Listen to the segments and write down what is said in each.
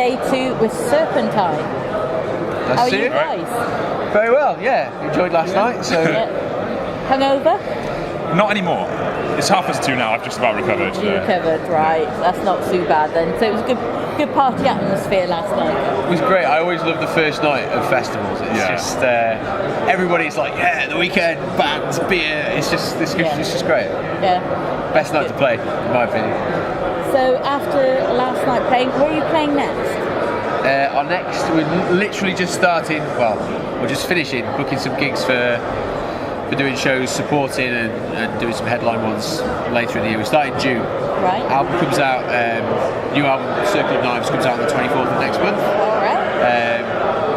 day 2 with Serpentine. How are you guys? Very well, yeah. Enjoyed last night, so... Hungover? Not anymore. It's 2:30 now, I've just about recovered. You recovered, right. That's not too bad then. So it was a good party atmosphere last night. It was great. I always love the first night of festivals. It's just... everybody's like, the weekend, bands, beer. It's just great. Yeah. Best night to play, in my opinion. So after last night playing, where are you playing next? Our next, we're literally just starting, we're just finishing, booking some gigs for doing shows, supporting and doing some headline ones later in the year. We start in June. Right. Album comes out, new album, Circle of Knives, comes out on the 24th of next month. All right.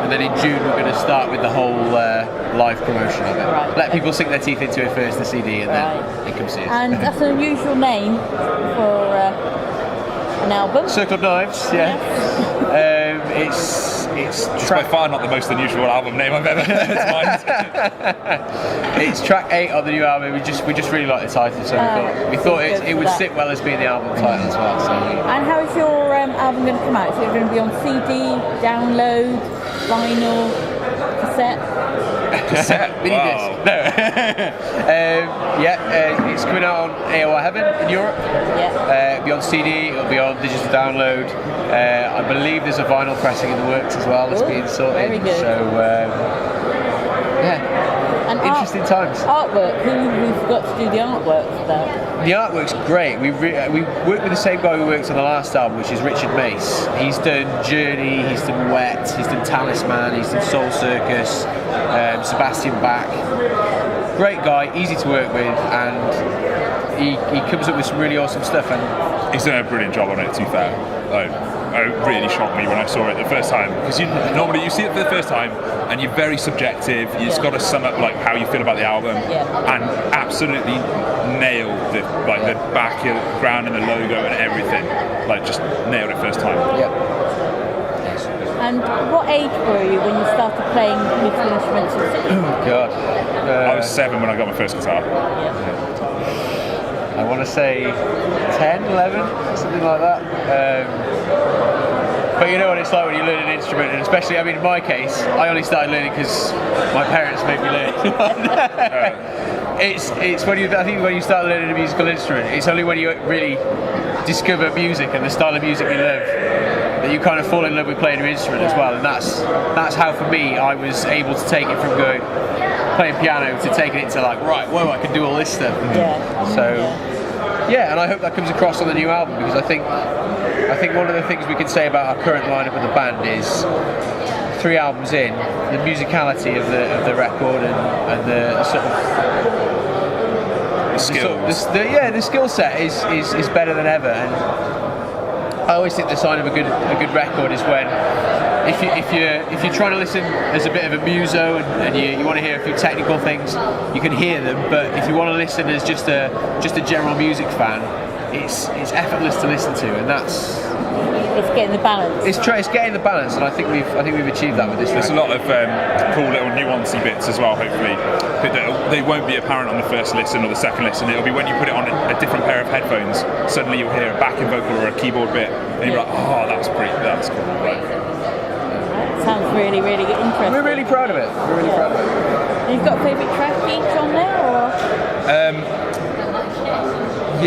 And then in June we're going to start with the whole live promotion of it. Right. Let people sink their teeth into it first, the CD, and then they come see us. And that's an unusual name for an album. Circle of Knives, yeah. It's by far not the most unusual album name I've ever heard. It's track 8 on the new album. We just really like the title, so we thought it would sit well as being the album title as well. So. And how is your album going to come out? Is it going to be on CD, download, vinyl, cassette? Mini disc. No. It's coming out on AOR Heaven in Europe. Yeah. It'll be on CD, it'll be on digital download. I believe there's a vinyl pressing in the works as well. It's being sorted. Very good. So, and interesting times. Artwork. Who forgot to do the artwork for that? The artwork's great. We worked with the same guy who worked on the last album, which is Richard Mace. He's done Journey, he's done Wet, he's done Talisman, he's done Soul Circus, Sebastian Bach. Great guy, easy to work with, and he comes up with some really awesome stuff. And he's done a brilliant job on it, to be fair. It really shocked me when I saw it the first time, because normally you see it for the first time and you're very subjective. You just got to sum up like how you feel about the album, and absolutely nailed the background and the logo and everything. Like just nailed it first time. Yep. And what age were you when you started playing musical instruments? Oh God. I was 7 when I got my first guitar. I want to say 10, 11, something like that. But you know what it's like when you learn an instrument, and especially, in my case, I only started learning because my parents made me learn. It's when I think when you start learning a musical instrument, it's only when you really discover music and the style of music you love that you kind of fall in love with playing an instrument as well. And that's how, for me, I was able to take it from playing piano to taking it to I can do all this stuff. And I hope that comes across on the new album, because I think one of the things we can say about our current lineup of the band is 3 albums in, the musicality of the record and the sort of the skills. The skill set is better than ever. And I always think the sign of a good record is when if you're trying to listen as a bit of a muso and you want to hear a few technical things, you can hear them. But if you want to listen as just a general music fan, it's effortless to listen to, and it's getting the balance. It's getting the balance, and I think we've achieved that with this. There's a lot of cool little nuancy bits as well. Hopefully, they won't be apparent on the first listen or the second listen. It'll be when you put it on a different pair of headphones. Suddenly you'll hear a backing vocal or a keyboard bit, and you're like, "Oh, that's cool." Right. Sounds really, really interesting. We're really proud of it. And you've got a favourite track each on there, or?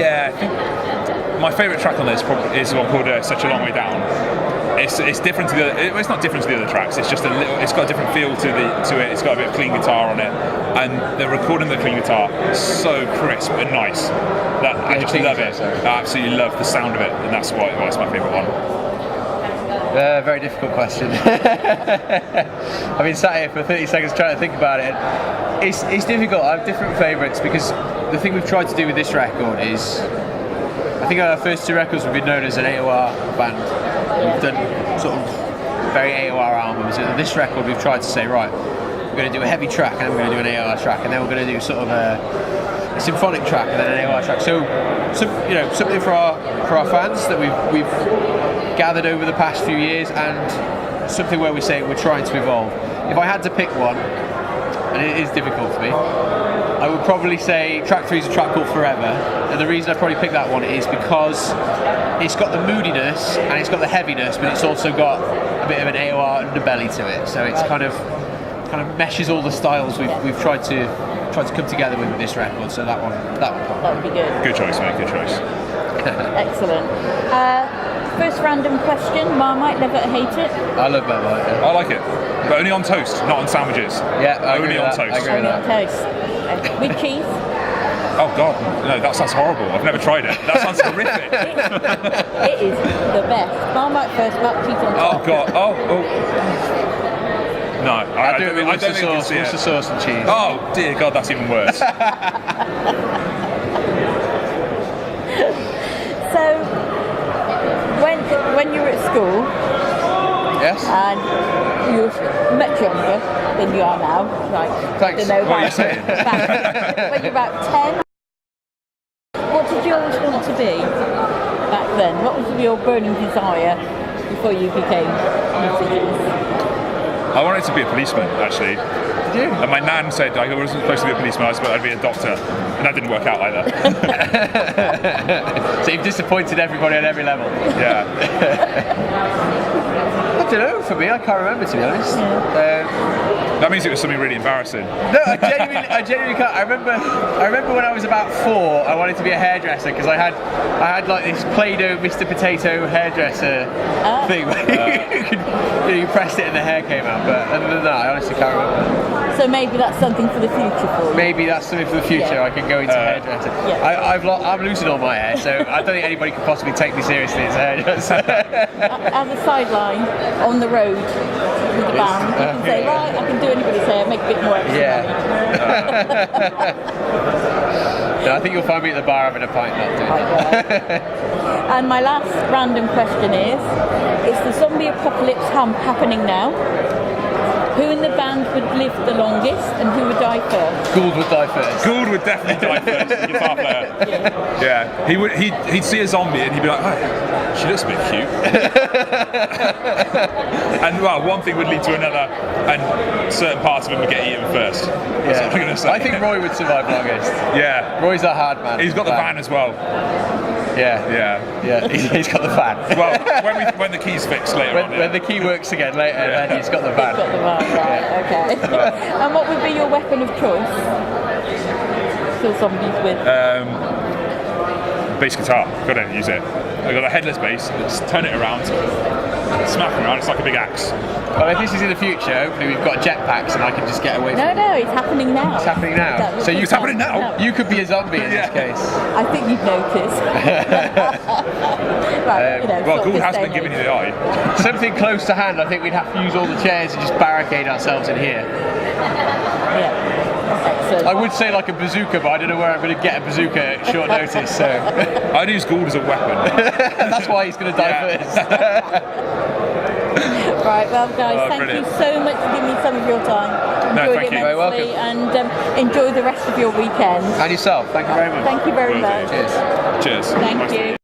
I think my favourite track on this is one called "Such a Long Way Down." It's different to it's not different to the other tracks. It's just it's got a different feel to it. It's got a bit of clean guitar on it, and the recording of the clean guitar is so crisp and nice that I just love it. I absolutely love the sound of it, and that's why it's my favourite one. Very difficult question. I've been sat here for 30 seconds trying to think about it. It's difficult. I have different favourites, because the thing we've tried to do with this record is, I think our first 2 records we've been known as an AOR band. We've done sort of very AOR albums, and this record we've tried to say, right, we're going to do a heavy track, and then we're going to do an AOR track, and then we're going to do sort of a symphonic track, and then an AOR track. So, something for our fans that we've gathered over the past few years, and something where we say we're trying to evolve. If I had to pick one, and it is difficult for me, I would probably say track 3 is a track called Forever, and the reason I probably picked that one is because it's got the moodiness and it's got the heaviness, but it's also got a bit of an AOR underbelly to it. So it's kind of meshes all the styles we've tried to come together with this record. So that one. That would be good. Good choice, mate. Good choice. Excellent. First random question: Marmite, love it or hate it? I love Marmite. Yeah. I like it, but only on toast, not on sandwiches. Yeah, only on toast. I agree with Only on that. toast. With cheese? Oh God, no, that sounds horrible. I've never tried it. That sounds horrific. It is the best. Marmite first, black cheese on top. Oh God. Oh. No, I do it with don't think I can Worcester see it. sauce and cheese. Oh dear God, that's even worse. So, when you were at school, Yes. and you were much younger than you are now, like, Thanks. I don't know, What are you saying? when you're about 10, what did you always want to be back then? What was your burning desire before you became musicians? I wanted to be a policeman, actually. Did you? And my nan said I wasn't supposed to be a policeman, I was supposed to be a doctor. And that didn't work out either. So you've disappointed everybody on every level. Yeah. I don't know, for me, I can't remember, to be honest. That means it was something really embarrassing. No, I genuinely can't. I remember when I was about 4, I wanted to be a hairdresser because I had like this Play-Doh Mr. Potato hairdresser thing where you pressed it and the hair came out. But other than that, I honestly can't remember. So maybe that's something for the future for you. Maybe that's something for the future. Yeah. I can go into hairdresser. Yeah. I'm losing all my hair, so I don't think anybody could possibly take me seriously as a hairdresser. As a sideline on the road with the band, you can say, right, I can do anybody's hair, make a bit more extra money. No, I think you'll find me at the bar having a pint, not doing that. And my last random question is the zombie apocalypse happening now? Who in the band would live the longest and who would die first? Gould would die first. Gould would definitely die first, the guitar player. Yeah. He'd see a zombie and he'd be like, oh, she looks a bit cute. And well, one thing would lead to another, and certain parts of him would get eaten first. That's what I'm gonna say. I think Roy would survive longest. Yeah. Roy's a hard man. He's got the van as well. Yeah. He's got the van. Well, when the key's fixed later on. When the key works again later, then he's got the van. Got the van, right, okay. And what would be your weapon of choice? Kill zombies with? Bass guitar. Gotta use it. I've got a headless bass, just turn it around, smack it around, it's like a big axe. Well, if this is in the future, hopefully we've got jetpacks and I can just get away from it. No, it's happening now. It's happening now. So it's happening now? You could be a zombie in this case. I think you'd notice. Right, Well, Gould has been giving you the eye. Something close to hand, I think we'd have to use all the chairs and just barricade ourselves in here. Yeah. Excellent. I would say like a bazooka, but I don't know where I'm going to get a bazooka at short notice, so... I'd use Gould as a weapon. That's why he's going to die first. Right, well guys, thank brilliant. you so much for giving me some of your time. Enjoyed thank it you. immensely, Very welcome. and enjoy the rest of your weekend. And yourself, thank you very much. Thank you very much. Cheers. Cheers. Thank Nice to you. meet you.